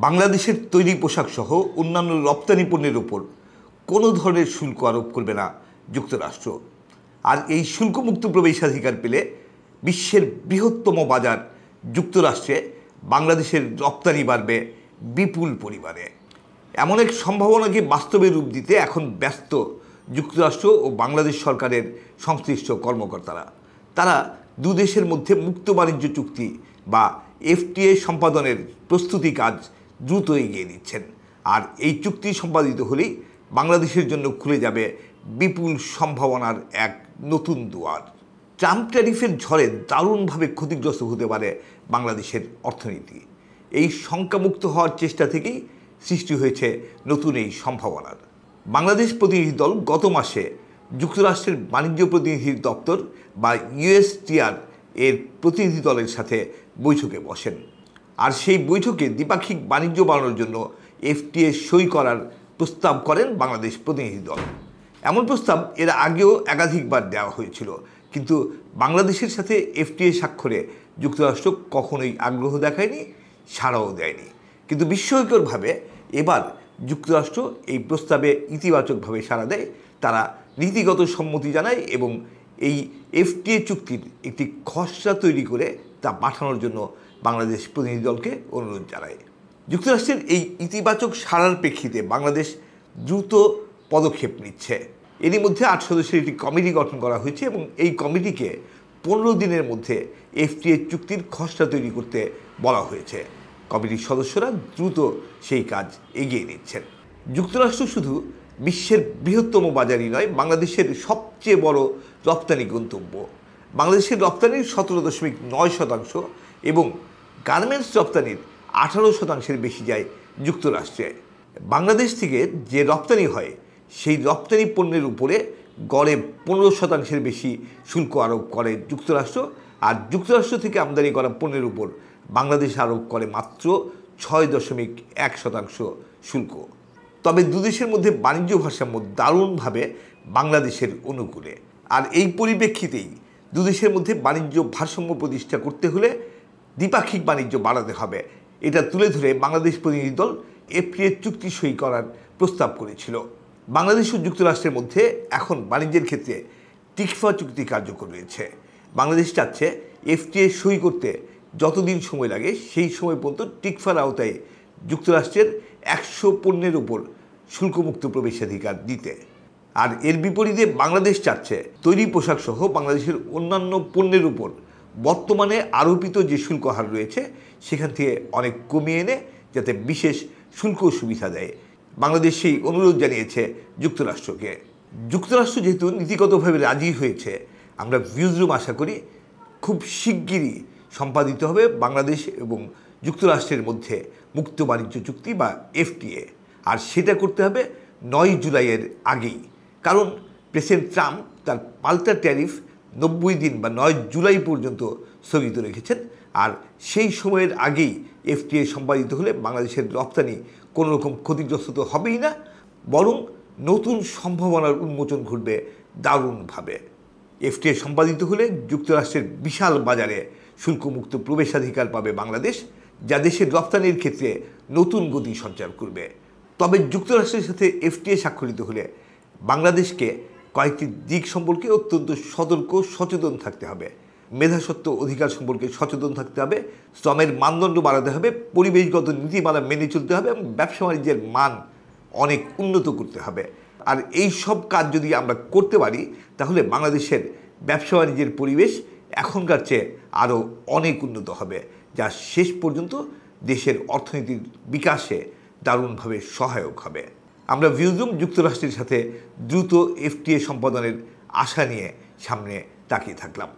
বাংলাদেশের তৈরি পোশাক সহ অন্যান্য রপ্তানি পণ্যের উপর কোনো ধরনের শুল্ক আরোপ করবে না যুক্তরাষ্ট্র। আর এই শুল্কমুক্ত প্রবেশাধিকার পেলে বিশ্বের বৃহত্তম বাজার যুক্তরাষ্ট্রে বাংলাদেশের রপ্তানি বাড়বে বিপুল পরিমাণে। এমন এক সম্ভাবনাকে বাস্তবে রূপ দিতে এখন ব্যস্ত যুক্তরাষ্ট্র ও বাংলাদেশ সরকারের সংশ্লিষ্ট কর্মকর্তারা। তারা দুদেশের মধ্যে মুক্ত বাণিজ্য চুক্তি বা এফটিএ সম্পাদনের প্রস্তুতি কাজ দ্রুত এগিয়ে নিচ্ছেন। আর এই চুক্তি সম্পাদিত হলেই বাংলাদেশের জন্য খুলে যাবে বিপুল সম্ভাবনার এক নতুন দুয়ার। ট্রাম্প ট্যারিফের ঝড়ে দারুণভাবে ক্ষতিগ্রস্ত হতে পারে বাংলাদেশের অর্থনীতি। এই শঙ্কামুক্ত হওয়ার চেষ্টা থেকেই সৃষ্টি হয়েছে নতুন এই সম্ভাবনার। বাংলাদেশ প্রতিনিধি দল গত মাসে যুক্তরাষ্ট্রের বাণিজ্য প্রতিনিধির দপ্তর বা ইউএসটিআর এর প্রতিনিধি দলের সাথে বৈঠকে বসেন। আর সেই বৈঠকে দ্বিপাক্ষিক বাণিজ্য বাড়ানোর জন্য এফটিএ সই করার প্রস্তাব করেন বাংলাদেশ প্রতিনিধি দল। এমন প্রস্তাব এর আগেও একাধিকবার দেওয়া হয়েছিল, কিন্তু বাংলাদেশের সাথে এফটিএ স্বাক্ষরে যুক্তরাষ্ট্র কখনোই আগ্রহ দেখায়নি, সাড়াও দেয়নি। কিন্তু বিস্ময়করভাবে এবার যুক্তরাষ্ট্র এই প্রস্তাবে ইতিবাচকভাবে সাড়া দেয়। তারা নীতিগত সম্মতি জানায় এবং এই এফটিএ চুক্তির একটি খসড়া তৈরি করে তা পাঠানোর জন্য বাংলাদেশ প্রতিনিধি দলকে অনুরোধ জানায়। যুক্তরাষ্ট্রের এই ইতিবাচক সাড়ার প্রেক্ষিতে বাংলাদেশ দ্রুত পদক্ষেপ নিচ্ছে। এরই মধ্যে 8 সদস্যের একটি কমিটি গঠন করা হয়েছে এবং এই কমিটিকে 15 দিনের মধ্যে এফটিএ চুক্তির খসড়া তৈরি করতে বলা হয়েছে। কমিটির সদস্যরা দ্রুত সেই কাজ এগিয়ে নিচ্ছেন। যুক্তরাষ্ট্র শুধু বিশ্বের বৃহত্তম বাজারই নয়, বাংলাদেশের সবচেয়ে বড় রপ্তানি গন্তব্য। বাংলাদেশের রপ্তানির 17.9% এবং গার্মেন্টস রপ্তানির 18% বেশি যায় যুক্তরাষ্ট্রে। বাংলাদেশ থেকে যে রপ্তানি হয় সেই রপ্তানি পণ্যের উপরে গড়ে 15% বেশি শুল্ক আরোপ করে যুক্তরাষ্ট্র। আর যুক্তরাষ্ট্র থেকে আমদানি করা পণ্যের উপর বাংলাদেশ আরোপ করে মাত্র 6.1% শুল্ক। তবে দুদেশের মধ্যে বাণিজ্য ভারসাম্য দারুণভাবে বাংলাদেশের অনুকূলে। আর এই পরিপ্রেক্ষিতেই দুদেশের মধ্যে বাণিজ্য ভারসাম্য প্রতিষ্ঠা করতে হলে দ্বিপাক্ষিক বাণিজ্য বাড়াতে হবে। এটা তুলে ধরে বাংলাদেশ প্রতিনিধি দল এফটিএ চুক্তি সই করার প্রস্তাব করেছিল। বাংলাদেশ ও যুক্তরাষ্ট্রের মধ্যে এখন বাণিজ্যের ক্ষেত্রে টিকফা চুক্তি কার্যকর রয়েছে। বাংলাদেশ চাচ্ছে এফটিএ সই করতে যতদিন সময় লাগে সেই সময় পর্যন্ত টিকফার আওতায় যুক্তরাষ্ট্রের 100 পণ্যের উপর শুল্কমুক্ত প্রবেশাধিকার দিতে। আর এর বিপরীতে বাংলাদেশ চাচ্ছে তৈরি পোশাক সহ বাংলাদেশের অন্যান্য পণ্যের উপর বর্তমানে আরোপিত যে শুল্ক হার রয়েছে সেখান থেকে অনেক কমিয়ে এনে যাতে বিশেষ শুল্ক সুবিধা দেয়। বাংলাদেশ সেই অনুরোধ জানিয়েছে যুক্তরাষ্ট্রকে। যুক্তরাষ্ট্র যেহেতু নীতিগতভাবে রাজি হয়েছে, আমরা ভিউজরুম আশা করি খুব শিগগিরই সম্পাদিত হবে বাংলাদেশ এবং যুক্তরাষ্ট্রের মধ্যে মুক্ত বাণিজ্য চুক্তি বা এফটিএ। আর সেটা করতে হবে 9 জুলাইয়ের আগেই, কারণ প্রেসিডেন্ট ট্রাম্প তার পাল্টা ট্যারিফ 90 দিন বা 9 জুলাই পর্যন্ত স্থগিত রেখেছেন। আর সেই সময়ের আগেই এফটিএ সম্পাদিত হলে বাংলাদেশের রপ্তানি কোনো রকম ক্ষতিগ্রস্ত তো হবেই না, বরং নতুন সম্ভাবনার উন্মোচন ঘটবে দারুণভাবে। এফটিএ সম্পাদিত হলে যুক্তরাষ্ট্রের বিশাল বাজারে শুল্কমুক্ত প্রবেশাধিকার পাবে বাংলাদেশ, যা দেশের রপ্তানির ক্ষেত্রে নতুন গতি সঞ্চার করবে। তবে যুক্তরাষ্ট্রের সাথে এফটিএ স্বাক্ষরিত হলে বাংলাদেশকে কয়েকটি দিক সম্পর্কে অত্যন্ত সতর্ক সচেতন থাকতে হবে। মেধাস্বত্ব অধিকার সম্পর্কে সচেতন থাকতে হবে, শ্রমের মানদণ্ড বাড়াতে হবে, পরিবেশগত নীতিমালা মেনে চলতে হবে এবং ব্যবসা বাণিজ্যের মান অনেক উন্নত করতে হবে। আর এই সব কাজ যদি আমরা করতে পারি তাহলে বাংলাদেশের ব্যবসা বাণিজ্যের পরিবেশ এখনকার চেয়ে আরও অনেক উন্নত হবে, যা শেষ পর্যন্ত দেশের অর্থনীতির বিকাশে দারুণভাবে সহায়ক হবে। আমরা ভিউজরুম যুক্তরাষ্ট্রের সাথে দ্রুত এফটিএ সম্পাদনের আশা নিয়ে সামনে তাকিয়ে থাকলাম।